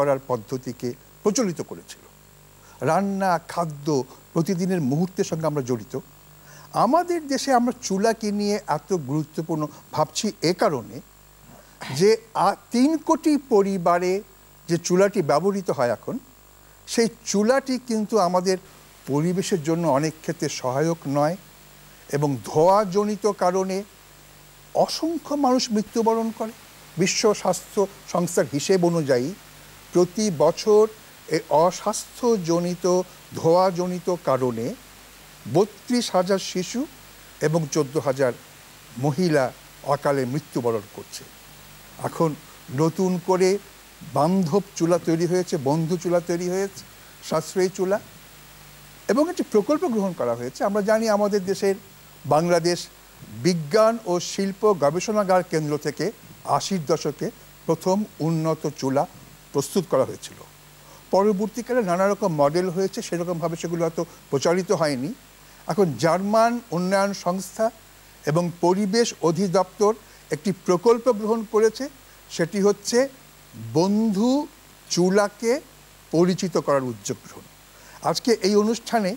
করার পদ্ধতিকে প্রচলিত করেছিল। রান্না, খাদ্য, প্রতিদিনের মুহূর্তের সঙ্গে আমরা জড়িত। আমাদের দেশে আমরা চুলাকে নিয়ে এত গুরুত্বপূর্ণ ভাবছি এ কারণে যে 3 কোটি পরিবারে যে চুলাটি ব্যবহৃত হয় এখন, সেই চুলাটি কিন্তু আমাদের পরিবেশের জন্য অনেক ক্ষেত্রে সহায়ক নয়, এবং ধোঁয়াজনিত কারণে অসংখ্য মানুষ মৃত্যুবরণ করে। বিশ্ব স্বাস্থ্য সংস্থার হিসেব অনুযায়ী প্রতি বছর এই অস্বাস্থ্যজনিত ধোঁয়াজনিত কারণে 32,000 শিশু এবং 14,000 মহিলা অকালে মৃত্যুবরণ করছে। এখন নতুন করে বান্ধব চুলা তৈরি হয়েছে, বন্ধু চুলা তৈরি হয়েছে, সাশ্রয়ী চুলা, এবং একটি প্রকল্প গ্রহণ করা হয়েছে। আমরা জানি আমাদের দেশের বাংলাদেশ বিজ্ঞান ও শিল্প গবেষণাগার কেন্দ্র থেকে 80-র দশকে প্রথম উন্নত চুলা প্রস্তুত করা হয়েছিল। পরবর্তীকালে নানা রকম মডেল হয়েছে, সেরকমভাবে সেগুলো হয়তো প্রচারিত হয়নি। এখন জার্মান উন্নয়ন সংস্থা এবং পরিবেশ অধিদপ্তর একটি প্রকল্প গ্রহণ করেছে, সেটি হচ্ছে বন্ধু চুলাকে পরিচিত করার উদ্যোগ গ্রহণ। আজকে এই অনুষ্ঠানে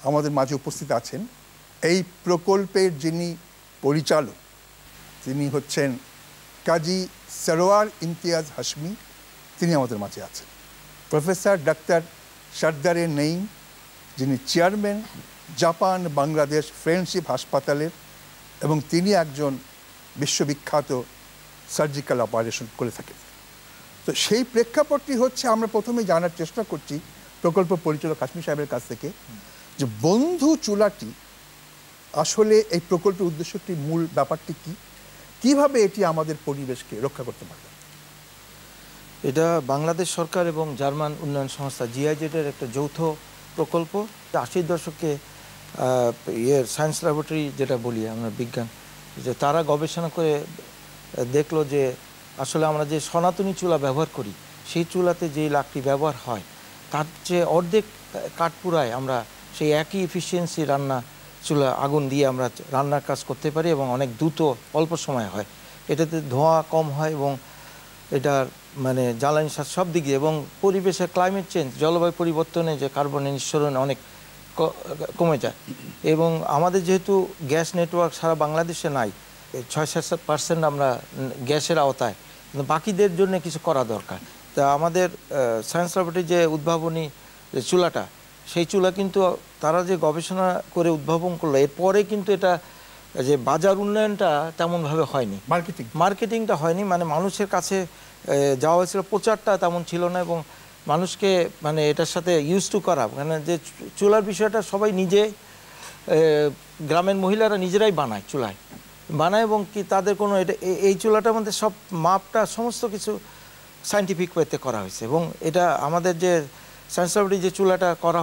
আমাদের মাঝে উপস্থিত আছেন এই প্রকল্পের যিনি পরিচালক, তিনি হচ্ছেন কাজী সরোয়ার ইমতিয়াজ হাশমি, তিনি আমাদের মাঝে আছেন। প্রফেসর ডাক্তার সরদারে নঈম, যিনি চেয়ারম্যান জাপান বাংলাদেশ ফ্রেন্ডশিপ হাসপাতালের, এবং তিনি একজন বিশ্ববিখ্যাত সার্জিক্যাল অপারেশন করে থাকেন। তো সেই প্রেক্ষাপটটি হচ্ছে আমরা প্রথমে জানার চেষ্টা করছি প্রকল্প পরিচালক হাশমি সাহেবের কাছ থেকে যে বন্ধু চুলাটি আসলে এই প্রকল্পের উদ্দেশ্যটি, মূল ব্যাপারটি কি, কিভাবে এটি আমাদের পরিবেশকে রক্ষা করতে পারবে। এটা বাংলাদেশ সরকার এবং জার্মান উন্নয়ন সংস্থা জিআইজেডের একটা যৌথ প্রকল্প। 80-র দশকে সায়েন্স ল্যাবরেটরি যেটা বলি আমরা, বিজ্ঞান, যে তারা গবেষণা করে দেখলো যে আসলে আমরা যে সনাতনী চুলা ব্যবহার করি, সেই চুলাতে যে লাকড়ি ব্যবহার হয় তার চেয়ে অর্ধেক কাঠ পুরায় আমরা সেই একই এফিসিয়েন্সি রান্না চুলা আগুন দিয়ে আমরা রান্নার কাজ করতে পারি, এবং অনেক দ্রুত অল্প সময় হয়। এটাতে ধোঁয়া কম হয় এবং এটার মানে জ্বালানি সার সব দিকে, এবং পরিবেশের ক্লাইমেট চেঞ্জ, জলবায়ু পরিবর্তনে যে কার্বনের নিঃসরণ অনেক কমে যায়। এবং আমাদের যেহেতু গ্যাস নেটওয়ার্ক সারা বাংলাদেশে নাই, 6-7% আমরা গ্যাসের আওতায়, কিন্তু বাকিদের জন্য কিছু করা দরকার। তা আমাদের সায়েন্স ল্যাবরেটরি যে উদ্ভাবনী যে চুলাটা, সেই চুলা কিন্তু তারা যে গবেষণা করে উদ্ভাবন করলো, এরপরে কিন্তু এটা যে বাজার উন্নয়নটা তেমনভাবে হয়নি, মার্কেটিংটা হয়নি, মানে মানুষের কাছে যাওয়া হয়েছিল, প্রচারটা তেমন ছিল না, এবং মানুষকে মানে এটার সাথে ইউজ টু করা, মানে যে চুলার বিষয়টা সবাই নিজে, গ্রামের মহিলারা নিজেরাই বানায়, চুলায় বানায়, এবং কি তাদের কোনো এটা এই চুলাটার মধ্যে সব মাপটা সমস্ত কিছু সায়েন্টিফিক ওয়েতে করা হয়েছে। এবং এটা আমাদের যে সায়েন্স ল্যাবরেটরি যে চুলাটা করা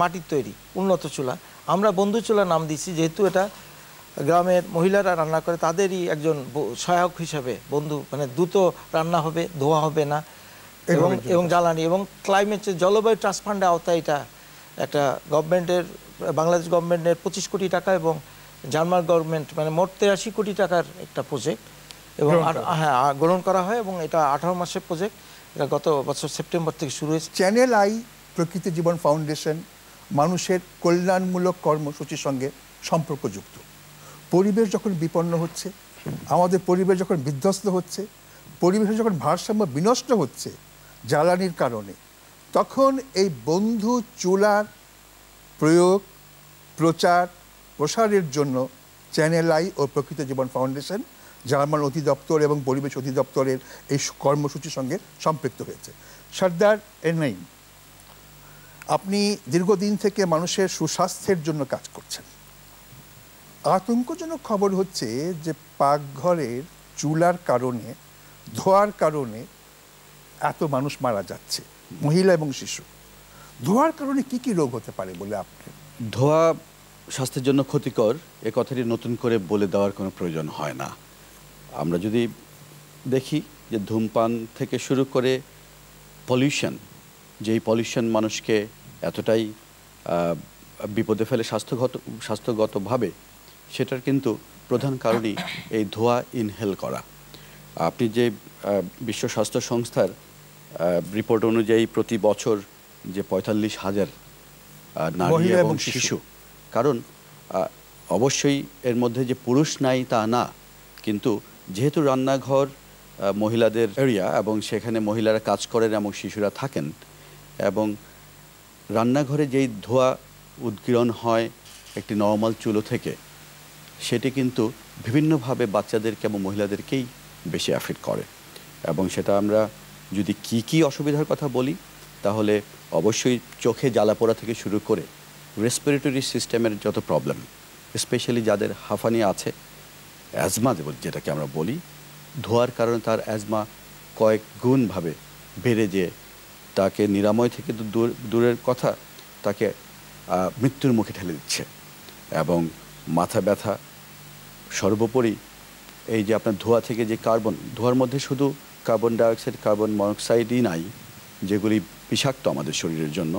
মাটির তৈরি উন্নত চুলা, আমরা বন্ধু চুলা নাম দিচ্ছি, যেহেতু এটা গ্রামের মহিলারা রান্না করে, তাদেরই একজন সহায়ক হিসাবে বন্ধু, মানে দ্রুত রান্না হবে, ধোয়া হবে না, এবং জ্বালানি এবং ক্লাইমেট জলবায়ু ট্রাস্ট ফান্ডের আওতায় এটা একটা গভর্নমেন্টের, বাংলাদেশ গভর্নমেন্টের 25 কোটি টাকা এবং জার্মান গভর্নমেন্ট মানে মোট 83 কোটি টাকার একটা প্রজেক্ট, এবং হ্যাঁ গ্রহণ করা হয়, এবং এটা 18 মাসের প্রজেক্ট। এটা গত বছর সেপ্টেম্বর থেকে শুরু হয়েছে। চ্যানেল আই প্রকৃতি জীবন ফাউন্ডেশন মানুষের কল্যাণমূলক কর্মসূচির সঙ্গে সম্পর্কযুক্ত। পরিবেশ যখন বিপন্ন হচ্ছে, আমাদের পরিবেশ যখন বিধ্বস্ত হচ্ছে, পরিবেশে যখন ভারসাম্য বিনষ্ট হচ্ছে জ্বালানির কারণে, তখন এই বন্ধু চুলার প্রয়োগ, প্রচার, প্রসারের জন্য চ্যানেল আই ও প্রকৃতি জীবন ফাউন্ডেশন জার্মান অধিদপ্তর এবং পরিবেশ অধিদপ্তরের এই কর্মসূচির সঙ্গে সম্পৃক্ত হয়েছে। সরদার নঈম, আপনি দীর্ঘদিন থেকে মানুষের সুস্বাস্থ্যের জন্য কাজ করছেন। আতঙ্কজনক খবর হচ্ছে যে পাকঘরের চুলার কারণে, ধোঁয়ার কারণে এত মানুষ মারা যাচ্ছে, মহিলা এবং শিশু। ধোঁয়ার কারণে কি কি রোগ হতে পারে বলে আপনি? ধোঁয়া স্বাস্থ্যের জন্য ক্ষতিকর, এ কথাটি নতুন করে বলে দেওয়ার কোনো প্রয়োজন হয় না। আমরা যদি দেখি যে ধূমপান থেকে শুরু করে পলিউশন, যেই পলিউশন মানুষকে এতটাই বিপদে ফেলে স্বাস্থ্যগতভাবে, সেটার কিন্তু প্রধান কারণই এই ধোঁয়া ইনহেল করা। আপনি যে বিশ্ব স্বাস্থ্য সংস্থার রিপোর্ট অনুযায়ী প্রতি বছর যে 45,000 নারী মহিলা এবং এবং শিশু, কারণ অবশ্যই এর মধ্যে যে পুরুষ নাই তা না, কিন্তু যেহেতু রান্নাঘর মহিলাদের এরিয়া এবং সেখানে মহিলারা কাজ করেন এবং শিশুরা থাকেন, এবং রান্নাঘরে যেই ধোঁয়া উদ্গীরণ হয় একটি নরমাল চুলো থেকে, সেটি কিন্তু বিভিন্নভাবে বাচ্চাদেরকে এবং মহিলাদেরকেই বেশি অ্যাফেক্ট করে। এবং সেটা আমরা যদি কি অসুবিধার কথা বলি, তাহলে অবশ্যই চোখে জ্বালাপোড়া থেকে শুরু করে রেসপিরেটরি সিস্টেমের যত প্রবলেম, স্পেশালি যাদের হাঁফানি আছে, অ্যাজমা যেটাকে আমরা বলি, ধোয়ার কারণে তার অ্যাজমা কয়েক গুণভাবে বেড়ে যেয়ে তাকে নিরাময় থেকে তো দূরের কথা, তাকে মৃত্যুর মুখে ঠেলে দিচ্ছে। এবং মাথা ব্যথা, সর্বোপরি এই যে আপনার ধোঁয়া থেকে যে ধোঁয়ার মধ্যে শুধু কার্বন ডাইঅক্সাইড, কার্বন মনোক্সাইডই নাই যেগুলি বিষাক্ত আমাদের শরীরের জন্য,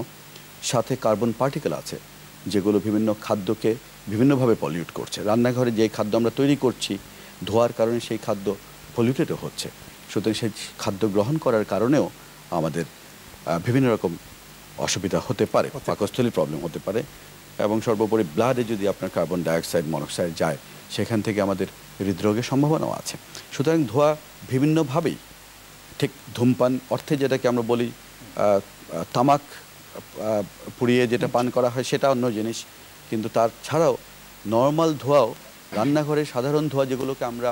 সাথে কার্বন পার্টিকেল আছে যেগুলো বিভিন্ন খাদ্যকে বিভিন্নভাবে পলিউট করছে। রান্নাঘরে যে খাদ্য আমরা তৈরি করছি, ধোঁয়ার কারণে সেই খাদ্য পলিউটেডও হচ্ছে। সুতরাং সেই খাদ্য গ্রহণ করার কারণেও আমাদের বিভিন্ন রকম অসুবিধা হতে পারে, পাকস্থলীর প্রবলেম হতে পারে। এবং সর্বোপরি ব্লাডে যদি আপনার কার্বন ডাইঅক্সাইড, মনোক্সাইড যায়, সেখান থেকে আমাদের হৃদরোগের সম্ভাবনাও আছে। সুতরাং ধোঁয়া বিভিন্নভাবেই, ঠিক ধূমপান অর্থে যেটাকে আমরা বলি তামাক পুড়িয়ে যেটা পান করা হয় সেটা অন্য জিনিস, কিন্তু তার ছাড়াও নর্মাল ধোঁয়াও, রান্নাঘরের সাধারণ ধোঁয়া যেগুলোকে আমরা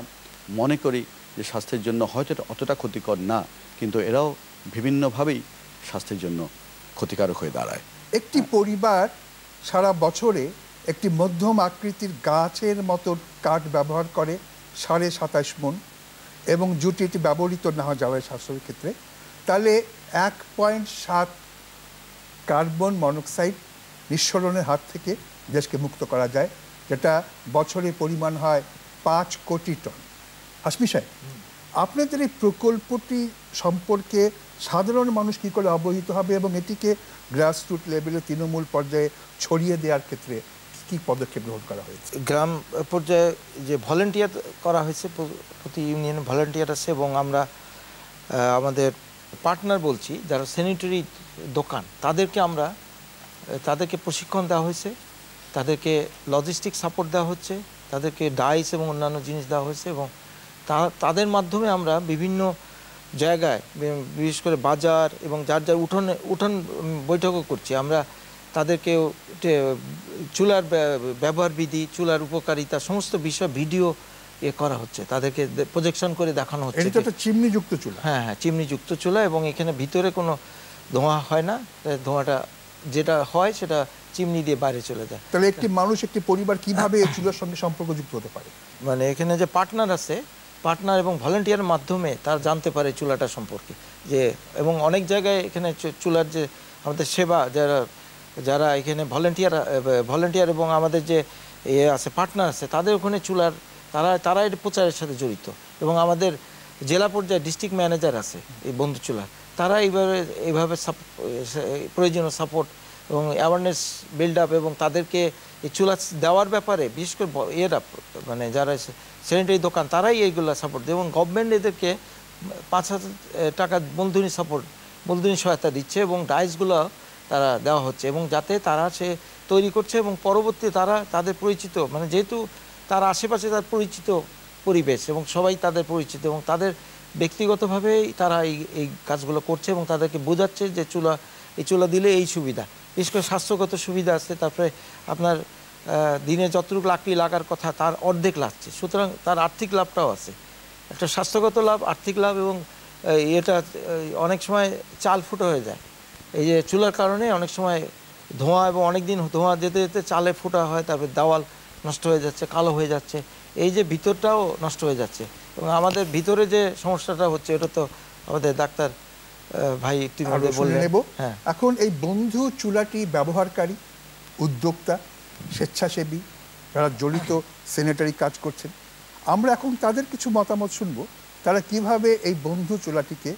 মনে করি যে স্বাস্থ্যের জন্য হয়তো অতটা ক্ষতিকর না, কিন্তু এরাও বিভিন্নভাবেই স্বাস্থ্যের জন্য ক্ষতিকারক হয়ে দাঁড়ায়। একটি পরিবার সারা বছরে একটি মধ্যম আকৃতির গাছের মতন কাঠ ব্যবহার করে 27.5 মণ, এবং যদি এটি ব্যবহৃত না হয় জ্বালানি সাশ্রয়ের ক্ষেত্রে, তাহলে 1.7 কার্বন মনোক্সাইড নিঃসরণের হাত থেকে দেশকে মুক্ত করা যায়, যেটা বছরে পরিমাণ হয় 5 কোটি টন। হাসমি সাহেব, আপনাদের এই প্রকল্পটি সম্পর্কে সাধারণ মানুষ কী করে অবহিত হবে এবং এটিকে গ্রাসরুট লেভেলে, তৃণমূল পর্যায়ে ছড়িয়ে দেওয়ার ক্ষেত্রে কী পদক্ষেপ গ্রহণ করা হয়েছে? গ্রাম পর্যায়ে যে ভলেন্টিয়ার করা হয়েছে, প্রতি ইউনিয়নে ভলেন্টিয়ার আছে, এবং আমরা আমাদের পার্টনার বলছি যারা স্যানিটারি দোকান, তাদেরকে প্রশিক্ষণ দেওয়া হয়েছে, তাদেরকে লজিস্টিক সাপোর্ট দেওয়া হচ্ছে, তাদেরকে ডাইস এবং অন্যান্য জিনিস দেওয়া হয়েছে, এবং তাদের মাধ্যমে আমরা বিভিন্ন জায়গায়, বিশেষ করে বাজার এবং যার উঠোন বৈঠকও করছি। আমরা তাদেরকে চুলার ব্যবহার বিধি, চুলার উপকারিতা, সমস্ত বিষয় ভিডিও করা হচ্ছে, তাদেরকে প্রজেকশন করে দেখানো হচ্ছে। এটা একটা চিমনিযুক্ত চুলা। হ্যাঁ, চিমনিযুক্ত চুলা, এবং এখানে ভিতরে কোনো ধোঁয়া হয় না, ধোঁয়াটা যেটা হয় সেটা চিমনি দিয়ে বাইরে চলে যায়। তাহলে একটি মানুষ, একটি পরিবার কিভাবে এই চুলার সঙ্গে সম্পর্কযুক্ত হতে পারে? মানে এখানে যে পার্টনার আছে, পার্টনার এবং ভলেন্টিয়ারের মাধ্যমে তারা জানতে পারে চুলাটা সম্পর্কে, এবং অনেক জায়গায় এখানে চুলার যে আমাদের সেবা, যারা এখানে ভলেন্টিয়ার এবং আমাদের যে আছে পার্টনার আছে, তাদের ওখানে চুলার তারা এটা প্রচারের সাথে জড়িত, এবং আমাদের জেলা পর্যায়ে ডিস্ট্রিক্ট ম্যানেজার আছে এই বন্ধু চুলার, তারা এইভাবে প্রয়োজনীয় সাপোর্ট এবং অ্যাওয়ারনেস বিল্ড আপ, এবং তাদেরকে এই চুলা দেওয়ার ব্যাপারে বিশেষ করে মানে যারা স্যানিটারি দোকান, তারাই এইগুলো সাপোর্ট দেয়, এবং গভর্নমেন্ট এদেরকে 5,000 টাকা মূলধনী সহায়তা দিচ্ছে, এবং ডাইসগুলো তারা দেওয়া হচ্ছে, এবং যাতে তারা সে তৈরি করছে, এবং পরবর্তী তাদের পরিচিত, মানে যেহেতু তার আশেপাশে তার পরিচিত পরিবেশ এবং সবাই তাদের পরিচিত, এবং তাদের ব্যক্তিগতভাবেই তারা এই কাজগুলো করছে, এবং তাদেরকে বোঝাচ্ছে যে এই চুলা দিলে এই সুবিধা, বিশেষ করে স্বাস্থ্যগত সুবিধা আছে। তারপরে আপনার দিনে যতটুকু লাগার কথা তার অর্ধেক লাগছে, সুতরাং তার আর্থিক লাভটাও আছে, একটা স্বাস্থ্যগত লাভ, আর্থিক লাভ, এবং এটা অনেক সময় চাল ফুটো হয়ে যায় এই যে চুলার কারণে, অনেক সময় ধোঁয়া, এবং অনেক দিন ধোঁয়া যেতে যেতে চালে ফুটা হয়, তারপরে দেওয়াল নষ্ট হয়ে যাচ্ছে, কালো হয়ে যাচ্ছে, এই যে ভিতরটাও নষ্ট হয়ে যাচ্ছে, এবং আমাদের ভিতরে যে সমস্যাটা হচ্ছে এটা তো আমাদের ডাক্তার ভাই একটু নেব। এখন এই বন্ধু চুলাটি ব্যবহারকারী, উদ্যোক্তা, স্বেচ্ছাসেবী যারা জড়িত স্যানিটারি কাজ করছেন, আমরা এখন তাদের কিছু মতামত শুনবো, তারা কিভাবে এই বন্ধু চুলাটিকে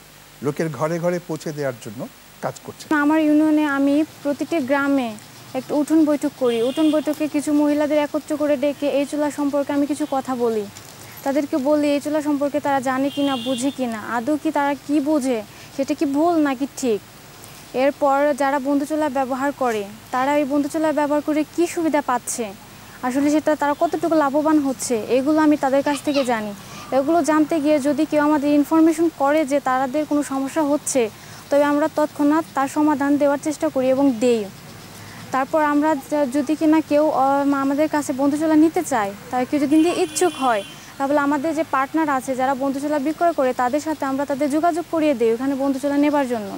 লোকের ঘরে ঘরে পৌঁছে দেওয়ার জন্য কাজ করছে। আমার ইউনিয়নে আমি প্রতিটি গ্রামে একটা উঠোন বৈঠক করি। উঠোন বৈঠকে কিছু মহিলাদের একত্র করে ডেকে এই চুলা সম্পর্কে আমি কিছু কথা বলি, তাদেরকে বলি এই চুলা সম্পর্কে তারা জানে কিনা, বুঝে কিনা, আদৌ কি তারা কি বোঝে, সেটা কি ভুল নাকি ঠিক। এরপর যারা বন্ধু চুলা ব্যবহার করে তারা এই বন্ধু চুলা ব্যবহার করে কি সুবিধা পাচ্ছে, আসলে সেটা তারা কতটুকু লাভবান হচ্ছে, এগুলো আমি তাদের কাছ থেকে জানি। এগুলো জানতে গিয়ে যদি কেউ আমাদের ইনফরমেশন করে যে তাদের কোনো সমস্যা হচ্ছে, তবে আমরা তৎক্ষণাৎ তার সমাধান দেওয়ার চেষ্টা করি এবং দেই। তারপর আমরা যদি কিনা কেউ আমাদের কাছে বন্ধু চুলা নিতে চায়, তারা কেউ যদি ইচ্ছুক হয়, তাহলে আমাদের যে পার্টনার আছে যারা বন্ধু চুলা বিক্রয় করে তাদের সাথে আমরা তাদের যোগাযোগ করিয়ে দিই ওখানে বন্ধু চুলা নেবার জন্য।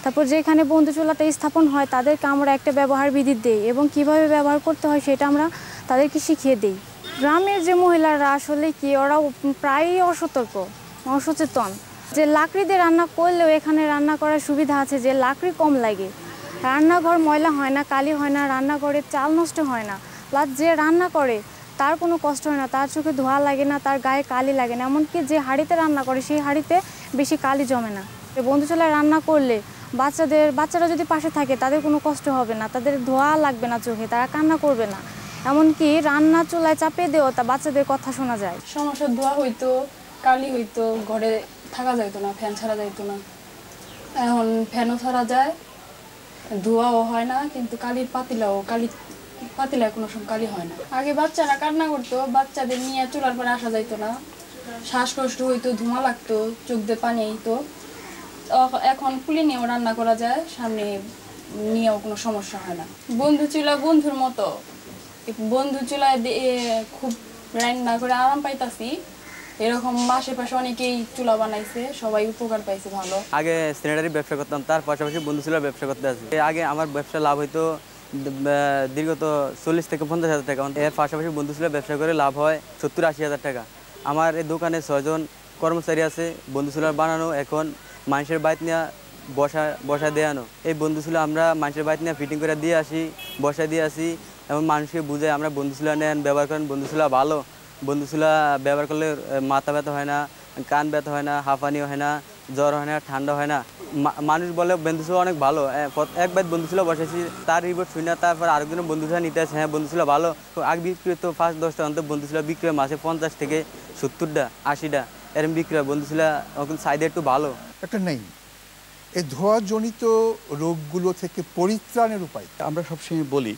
তারপর যেখানে বন্ধু চুলাটা স্থাপন হয় তাদেরকে আমরা একটা ব্যবহার বিধি দিই এবং কিভাবে ব্যবহার করতে হয় সেটা আমরা তাদেরকে শিখিয়ে দিই। গ্রামের যে মহিলারা আসলে কি ওরা প্রায়ই অসচেতন, যে লাকড়ি দিয়ে রান্না করলেও এখানে রান্না করার সুবিধা আছে যে লাকড়ি কম লাগে, রান্নাঘর ময়লা হয় না, কালি হয় না, রান্নাঘরে চাল নষ্ট হয় না, প্লাস যে রান্না করে তার কোনো কষ্ট হয় না, তার চোখে ধোঁয়া লাগে না, তার গায়ে কালি লাগে না, এমনকি যে হাঁড়িতে রান্না করে সেই হাঁড়িতে বেশি কালি জমে না। বন্ধু চুলায় রান্না করলে বাচ্চারা যদি পাশে থাকে তাদের কোনো কষ্ট হবে না, তাদের ধোঁয়া লাগবে না চোখে, তারা কান্না করবে না, এমনকি রান্না চুলায় চাপিয়ে দেওয়া তা বাচ্চাদের কথা শোনা যায়। সমস্যা ধোঁয়া হইতো, কালি হইতো, ঘরে থাকা যাইতো না, ফ্যান ছাড়া যাইতো না। এখন ফ্যানও ছাড়া যায়, ধোঁয়াও হয় না, কিন্তু পাতিলায় কোনো সময় কালি হয় না। আগে বাচ্চারা কান্না করতো, বাচ্চাদের নিয়ে চুলার পরে আসা যাইতো না, শ্বাসকষ্ট হইতো, ধোঁয়া লাগতো, চোখ দিয়ে পানি আইতো। এখন পুলি নিয়েও রান্না করা যায়, সামনে নিয়েও কোনো সমস্যা হয় না। বন্ধু চুলা বন্ধুর মতো, বন্ধু চুলায় খুব রান্না করে আরাম পাইতাছি। এরকম আশেপাশে অনেকেই চুলা বানাইছে, সবাই উপকার পাইছে ভালো। আগে স্যানিটারি ব্যবসা করতাম, তার পাশাপাশি বন্ধু চুলার ব্যবসা করতে আসি। আগে আমার ব্যবসা লাভ হইতো দীর্ঘত 40 থেকে 50,000 টাকা, এর পাশাপাশি বন্ধু চুলার ব্যবসা করে লাভ হয় 70-80,000 টাকা। আমার এই দোকানে 6 জন কর্মচারী আছে। বন্ধু চুলার বানানো এখন মানুষের বাইক নিয়ে বসা দেয়ানো, এই বন্ধু চুলা আমরা মানুষের বাইক নিয়ে ফিটিং করে দিয়ে আসি, বসা দিয়ে আসি এবং মানুষকে বুঝাই আমরা বন্ধু চুলা নেন, ব্যবহার করেন, বন্ধু চুলা ভালো, বন্ধু চুলা ব্যবহার করলে মাথা ব্যথা হয় না, কান ব্যথা হয় না, হাঁপানিও হয় না, জ্বর হয় না, ঠান্ডা হয় না। মানুষ বলে বন্ধু চুলা অনেক ভালো। একবার বন্ধু চুলা বসেছি, তার রিপোর্ট শুনে তারপর আরেকজনের বন্ধু চুলা নিতে আসে, হ্যাঁ বন্ধু চুলা ভালো। আগে বিক্রি হতো 5-10টা, অন্তত বন্ধু চুলা বিক্রি হয় মাসে 50 থেকে 70টা 80টা এরকম বিক্রি হয়। বন্ধু চুলা এখন সাইডে একটু ভালো একটা নেই এই ধোঁয়াজনিত রোগগুলো থেকে পরিত্রাণের উপায়। আমরা সবসময় বলি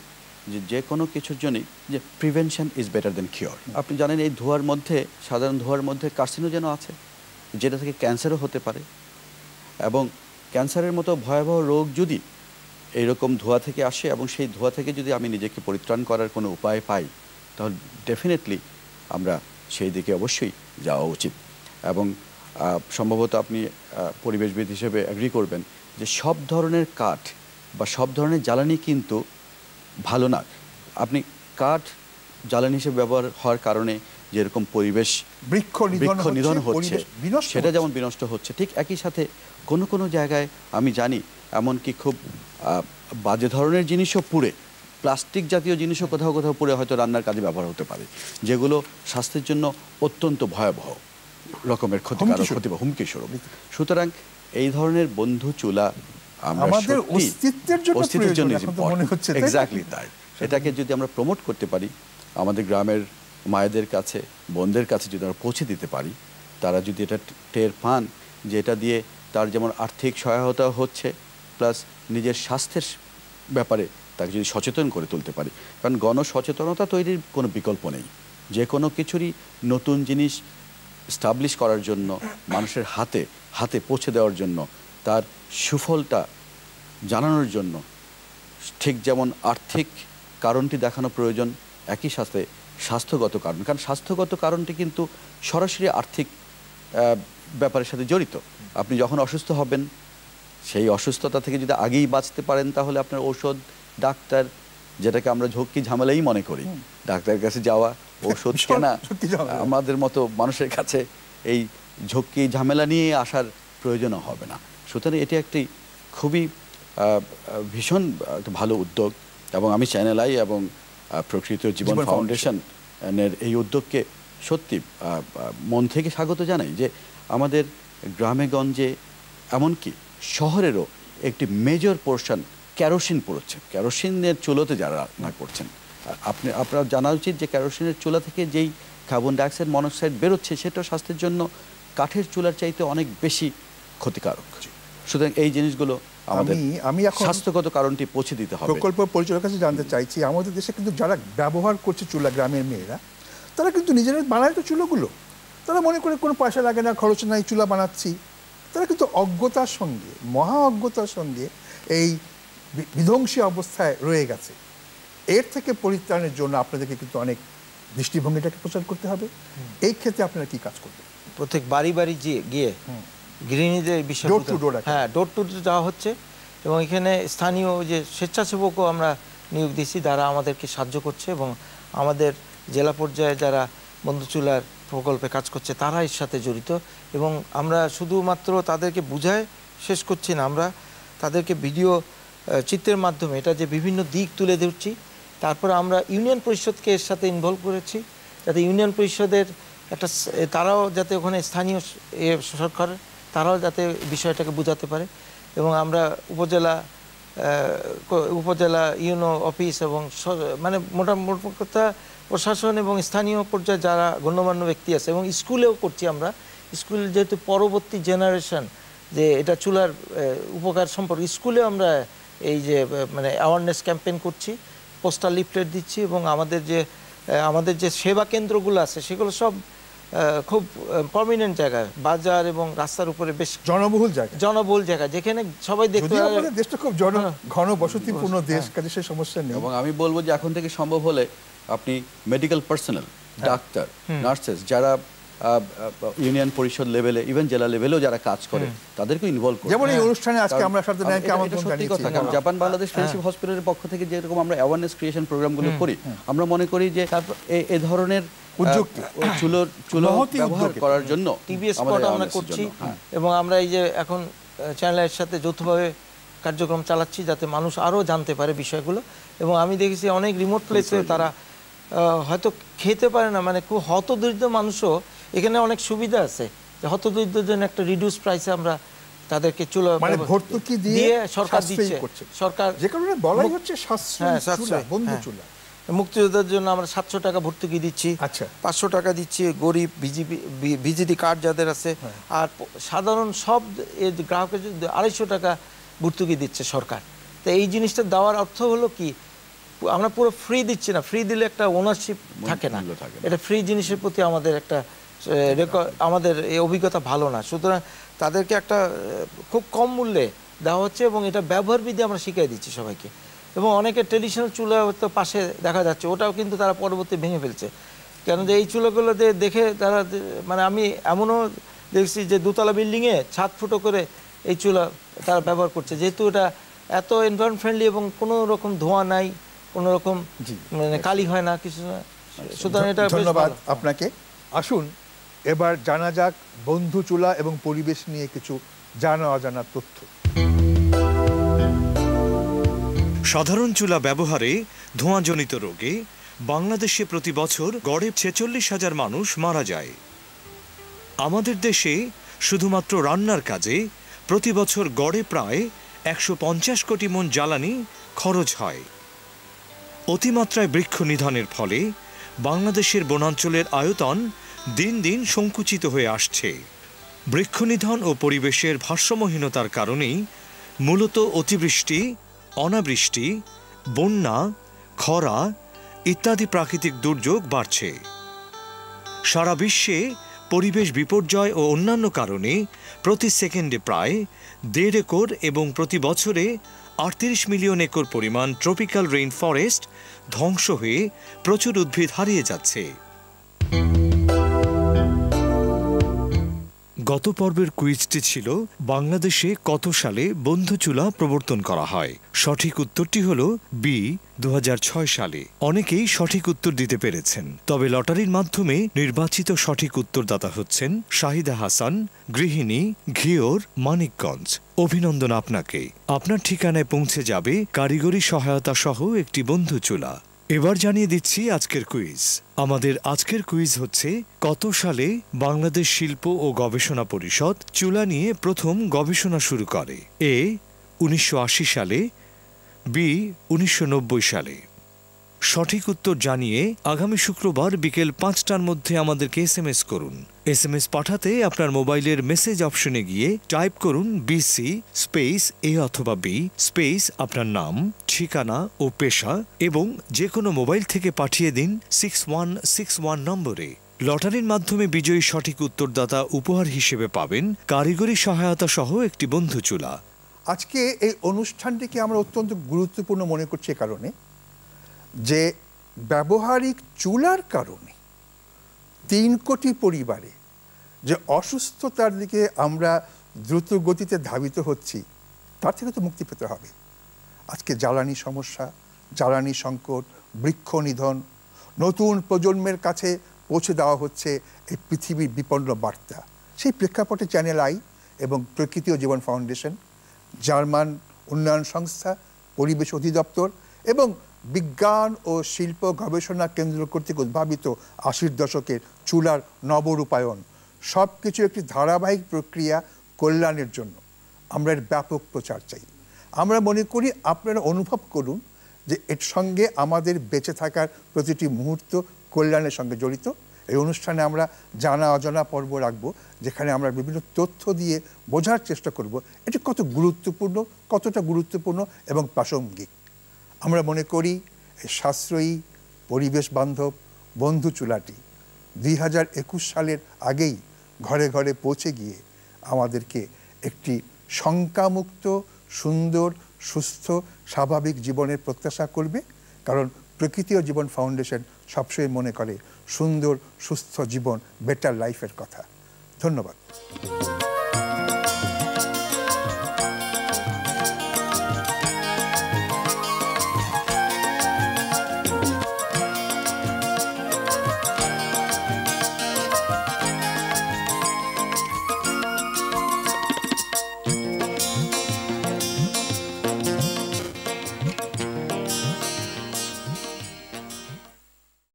যে কোনো কিছুর জন্যই যে prevention is better then cure. আপনি জানেন এই ধোঁয়ার মধ্যে, সাধারণ ধোঁয়ার মধ্যে কার্সিনোজেনও আছে, যেটা থেকে ক্যান্সারও হতে পারে। এবং ক্যান্সারের মতো ভয়াবহ রোগ যদি এইরকম ধোঁয়া থেকে আসে এবং সেই ধোঁয়া থেকে যদি আমি নিজেকে পরিত্রাণ করার কোনো উপায় পাই, তাহলে ডেফিনেটলি আমরা সেই দিকে অবশ্যই যাওয়া উচিত। এবং সম্ভবত আপনি পরিবেশবিদ হিসেবে এগ্রি করবেন যে সব ধরনের কাঠ বা সব ধরনের জ্বালানি কিন্তু ভালো না। আপনি কাঠ জ্বালানি হিসেবে ব্যবহার হওয়ার কারণে যেরকম পরিবেশ বৃক্ষ নিধন হচ্ছে, সেটা যেমন বিনষ্ট হচ্ছে, ঠিক একই সাথে কোনো কোনো জায়গায় আমি জানি এমনকি খুব বাজে ধরনের জিনিসও পুড়ে, প্লাস্টিক জাতীয় জিনিসও কোথাও কোথাও পুড়ে হয়তো রান্নার কাজে ব্যবহার হতে পারে, যেগুলো স্বাস্থ্যের জন্য অত্যন্ত ভয়াবহ রকমের ক্ষতিকারক, হুমকি স্বরূপ। সুতরাং এই ধরনের বন্ধু চুলা আমাদের অস্তিত্বের জন্য এক্স্যাক্টলি তাই। এটাকে যদি আমরা প্রমোট করতে পারি, আমাদের গ্রামের মায়েদের কাছে, বোনদের কাছে যদি আমরা পৌঁছে দিতে পারি, তারা যদি এটা টের পান যে এটা দিয়ে তার যেমন আর্থিক সহায়তা হচ্ছে, প্লাস নিজের স্বাস্থ্যের ব্যাপারে তাকে যদি সচেতন করে তুলতে পারি। কারণ গণসচেতনতা তৈরির কোনো বিকল্প নেই। যে কোনো কিছুরই নতুন জিনিস স্টাবলিশ করার জন্য, মানুষের হাতে হাতে পৌঁছে দেওয়ার জন্য, তার সুফলটা জানানোর জন্য ঠিক যেমন আর্থিক কারণটি দেখানো প্রয়োজন, একই সাথে স্বাস্থ্যগত কারণ। কারণ স্বাস্থ্যগত কারণটি কিন্তু সরাসরি আর্থিক ব্যাপারের সাথে জড়িত। আপনি যখন অসুস্থ হবেন, সেই অসুস্থতা থেকে যদি আগেই বাঁচতে পারেন, তাহলে আপনার ঔষধ, ডাক্তার, যেটাকে আমরা ঝক্কি ঝামেলাই মনে করি, ডাক্তারের কাছে যাওয়া, ওষুধ কেনা, আমাদের মতো মানুষের কাছে এই ঝক্কি ঝামেলা নিয়ে আসার প্রয়োজনও হবে না। সুতরাং এটি একটি খুবই ভীষণ ভালো উদ্যোগ এবং আমি চ্যানেল আই এবং প্রকৃত জীবন ফাউন্ডেশনের এই উদ্যোগকে সত্যি মন থেকে স্বাগত জানাই। যে আমাদের গ্রামে গঞ্জে এমনকি শহরেরও একটি মেজর পোর্শন কেরোসিন পুড়োচ্ছে। কেরোসিনের চুলোতে যারা রান্না করছেন, আপনার জানা উচিত যে কেরোসিনের চুলা থেকে যেই কার্বন ডাইঅক্সাইড, মনোক্সাইড বেরোচ্ছে, সেটা স্বাস্থ্যের জন্য কাঠের চুলার চাইতে অনেক বেশি ক্ষতিকারক। সুতরাং এই জিনিসগুলো আমাদের আমি এখন স্বাস্থ্যগত কারণটি পৌঁছে দিতে হবে। প্রকল্প পরিচালকের কাছে জানতে চাইছি, আমাদের দেশে কিন্তু যারা ব্যবহার করছে চুলা, গ্রামের মেয়েরা, তারা কিন্তু নিজেরা বানায় তো চুলোগুলো, তারা মনে করে কোনো পয়সা লাগে না, খরচ নাই, চুলা বানাচ্ছি। তারা কিন্তু অজ্ঞতার সঙ্গে, মহা অজ্ঞতার সঙ্গে এই বিধ্বংসী অবস্থায় রয়ে গেছে। এর থেকে পরিত্রাণের জন্য আপনাদেরকে কিন্তু অনেক দৃষ্টিভঙ্গিটাকে প্রচার করতে হবে। এই ক্ষেত্রে আপনারা কি কাজ করবেন? প্রত্যেক বাড়ি বাড়ি গিয়ে গৃহিণীদের বিষয়, ডোর টু ডোর, হ্যাঁ, ডোর টু ডোর যাওয়া হচ্ছে, এবং এখানে স্থানীয় যে স্বেচ্ছাসেবকও আমরা নিয়োগ দিয়েছি, যারা আমাদেরকে সাহায্য করছে, এবং আমাদের জেলা পর্যায়ে যারা বন্ধু চুলার প্রকল্পে কাজ করছে তারা এর সাথে জড়িত। এবং আমরা শুধুমাত্র তাদেরকে বুঝায় শেষ করছি না, আমরা তাদেরকে ভিডিও চিত্রের মাধ্যমে এটা যে বিভিন্ন দিক তুলে ধরছি। তারপরে আমরা ইউনিয়ন পরিষদকে এর সাথে ইনভলভ করেছি, যাতে ইউনিয়ন পরিষদের একটা তারাও যাতে ওখানে স্থানীয় সরকার তারাও যাতে বিষয়টাকে বোঝাতে পারে। এবং আমরা উপজেলা ইউনো অফিস এবং মানে মোটামুটি কথা প্রশাসন এবং স্থানীয় পর্যায়ে যারা গণ্যমান্য ব্যক্তি আছে, এবং স্কুলেও করছি আমরা। স্কুলের যেহেতু পরবর্তী জেনারেশন যে এটা চুলার উপকার সম্পর্কে, স্কুলেও আমরা এই যে মানে অ্যাওয়ারনেস ক্যাম্পেইন করছি, পোস্টার লিফলেট দিচ্ছি, এবং আমাদের যে সেবা কেন্দ্রগুলো আছে সেগুলো সব খুব প্রমিনেন্ট জায়গায়, বাজার এবং রাস্তার উপরে বেশ জনবহুল জায়গা, যেখানে সবাই দেখতে পারে। আমাদের দেশটা খুব ঘন বসতিপূর্ণ দেশ, কাজে সেই সমস্যা নেই। এবং আমি বলবো যে এখন থেকে সম্ভব হলে আপনি মেডিকেল পার্সোনাল, ডাক্তার, নার্সেস, যারা ইউনিয়ন পরিষদ লেভেলে, ইভেন জেলা লেভেলেও যারা কাজ করে, তাদেরকে ইনভলভ করুন। যেমন এই অনুষ্ঠানে আজকে আমরা সাথে সত্যি কথা, জাপান বাংলাদেশ ফ্রেন্ডশিপ হসপিটালের পক্ষ থেকে যেরকম আমরা অ্যাওয়ারনেস ক্রিয়েশন প্রোগ্রামগুলো করি, আমরা মনে করি যে এই ধরনের চুলো ব্যবহার করার জন্য টিভি স্পট আমরা করছি, এবং আমরা এই যে এখন চ্যানেলের সাথে যৌথভাবে কার্যক্রম চালাচ্ছি যাতে মানুষ আরও জানতে পারে বিষয়গুলো। এবং আমি দেখেছি অনেক রিমোট প্লেসে তারা হয়তো খেতে পারে না, মানে খুব হতদরিদ্র মানুষও এখানে অনেক সুবিধা আছে, যে হতদরিদ্রের জন্য একটা রিডিউস প্রাইসে আমরা তাদেরকে চুলা মানে ভর্তুকি দিয়ে সরকার দিচ্ছে, সরকার যে কারণে বলাই হচ্ছে সাশ্রয়ী বন্ধু চুলা। মুক্তিযোদ্ধার জন্য আমরা 700 টাকা ভর্তুকি দিচ্ছি, 500 টাকা দিচ্ছি গরিব ভিজিটি কার্ড যাদের আছে, আর সাধারণ সব গ্রাহকের 250 টাকা ভর্তুকি দিচ্ছে সরকার। তো এই জিনিসটা দেওয়ার অর্থ হলো কি, আমরা পুরো ফ্রি দিচ্ছি না, ফ্রি দিলে একটা ওনারশিপ থাকে না, এটা ফ্রি জিনিসের প্রতি আমাদের একটা আমাদের এই অভিজ্ঞতা ভালো না। সুতরাং তাদেরকে একটা খুব কম মূল্যে দেওয়া হচ্ছে, এবং এটা ব্যবহার বিধি আমরা শিখিয়ে দিচ্ছি সবাইকে। এবং অনেকে ট্রেডিশনাল চুলা হয়তো পাশে দেখা যাচ্ছে, ওটাও কিন্তু তারা পরবর্তী ভেঙে ফেলছে, কেন যে এই চুলাগুলো দেখে তারা, মানে আমি এমনও দেখছি যে 2তলা বিল্ডিংয়ে ছাদ ফুটো করে এই চুলা তারা ব্যবহার করছে, যেহেতু এটা এত এনভায়রনমেন্ট ফ্রেন্ডলি এবং কোনো রকম ধোঁয়া নাই, কোনো রকম মানে কালি হয় না, কিছু না। সুতরাং এটা ধন্যবাদ আপনাকে। আসুন এবার জানা যাক বন্ধু চুলা এবং পরিবেশ নিয়ে কিছু জানা অজানা তথ্য। সাধারণ চুলা ব্যবহারে ধোঁয়াজনিত রোগে বাংলাদেশে প্রতি বছর গড়ে 46,000 মানুষ মারা যায়। আমাদের দেশে শুধুমাত্র রান্নার কাজে প্রতি বছর গড়ে প্রায় 150 কোটি মণ জ্বালানি খরচ হয়। অতিমাত্রায় বৃক্ষ নিধনের ফলে বাংলাদেশের বনাঞ্চলের আয়তন দিন দিন সংকুচিত হয়ে আসছে। বৃক্ষনিধন ও পরিবেশের ভারসাম্যহীনতার কারণেই মূলত অতিবৃষ্টি, অনাবৃষ্টি, বন্যা, খরা ইত্যাদি প্রাকৃতিক দুর্যোগ বাড়ছে। সারা বিশ্বে পরিবেশ বিপর্যয় ও অন্যান্য কারণে প্রতি সেকেন্ডে প্রায় 1.5 একর এবং প্রতি বছরে 38 মিলিয়ন একর পরিমাণ ট্রপিক্যাল রেইন ফরেস্ট ধ্বংস হয়ে প্রচুর উদ্ভিদ হারিয়ে যাচ্ছে। গত পর্বের কুইজটি ছিল বাংলাদেশে কত সালে বন্ধু চুলা প্রবর্তন করা হয়। সঠিক উত্তরটি হল বি 2006 সালে। অনেকেই সঠিক উত্তর দিতে পেরেছেন, তবে লটারির মাধ্যমে নির্বাচিত সঠিক উত্তরদাতা হচ্ছেন শাহিদা হাসান, গৃহিণী, ঘিওর, মানিকগঞ্জ। অভিনন্দন আপনাকে। আপনার ঠিকানায় পৌঁছে যাবে কারিগরি সহায়তা সহ একটি বন্ধু চুলা। এবার জানিয়ে দিচ্ছি আজকের কুইজ। আমাদের আজকের কুইজ হচ্ছে, কত সালে বাংলাদেশ শিল্প ও গবেষণা পরিষদ চুলা নিয়ে প্রথম গবেষণা শুরু করে? এ 1980 সালে, বি 1990 সালে। সঠিক উত্তর জানিয়ে আগামী শুক্রবার বিকেল 5টার মধ্যে আমাদেরকে SMS করুন। SMS পাঠাতে আপনার মোবাইলের মেসেজ অপশনে গিয়ে টাইপ করুন BC স্পেস A অথবা B স্পেস আপনার নাম, ঠিকানা ও পেশা এবং যে কোনো মোবাইল থেকে পাঠিয়ে দিন 6161 নম্বরে। লটারির মাধ্যমে বিজয়ী সঠিক উত্তরদাতা উপহার হিসেবে পাবেন কারিগরি সহায়তা সহ একটি বন্ধু চুলা। আজকে এই অনুষ্ঠানটিকে আমরা অত্যন্ত গুরুত্বপূর্ণ মনে করছি এ কারণে যে ব্যবহারিক চুলার কারণে 3 কোটি পরিবারে যে অসুস্থতার দিকে আমরা দ্রুত গতিতে ধাবিত হচ্ছি তার থেকে তো মুক্তি পেতে হবে। আজকে জ্বালানি সমস্যা, জ্বালানি সংকট, বৃক্ষ নিধন, নতুন প্রজন্মের কাছে পৌঁছে দেওয়া হচ্ছে এই পৃথিবীর বিপন্ন বার্তা। সেই প্রেক্ষাপটে চ্যানেল আই এবং প্রকৃতি ও জীবন ফাউন্ডেশন, জার্মান উন্নয়ন সংস্থা, পরিবেশ অধিদপ্তর এবং বিজ্ঞান ও শিল্প গবেষণা কেন্দ্র কর্তৃক উদ্ভাবিত 80 দশকের চুলার নবরূপায়ণ সব কিছু একটি ধারাবাহিক প্রক্রিয়া কল্যাণের জন্য আমরা এর ব্যাপক প্রচার চাই। আমরা মনে করি আপনারা অনুভব করুন যে এর সঙ্গে আমাদের বেঁচে থাকার প্রতিটি মুহূর্ত কল্যাণের সঙ্গে জড়িত। এই অনুষ্ঠানে আমরা জানা অজানা পর্ব রাখবো যেখানে আমরা বিভিন্ন তথ্য দিয়ে বোঝার চেষ্টা করব এটি কতটা গুরুত্বপূর্ণ এবং প্রাসঙ্গিক। আমরা মনে করি এই সাশ্রয়ী পরিবেশ বান্ধব বন্ধু চুলাটি 2021 সালের আগেই ঘরে ঘরে পৌঁছে গিয়ে আমাদেরকে একটি শঙ্কামুক্ত, সুন্দর, সুস্থ, স্বাভাবিক জীবনের প্রত্যাশা করবে। কারণ প্রকৃতি ও জীবন ফাউন্ডেশন সবসময় মনে করে সুন্দর সুস্থ জীবন, বেটার লাইফের কথা। ধন্যবাদ।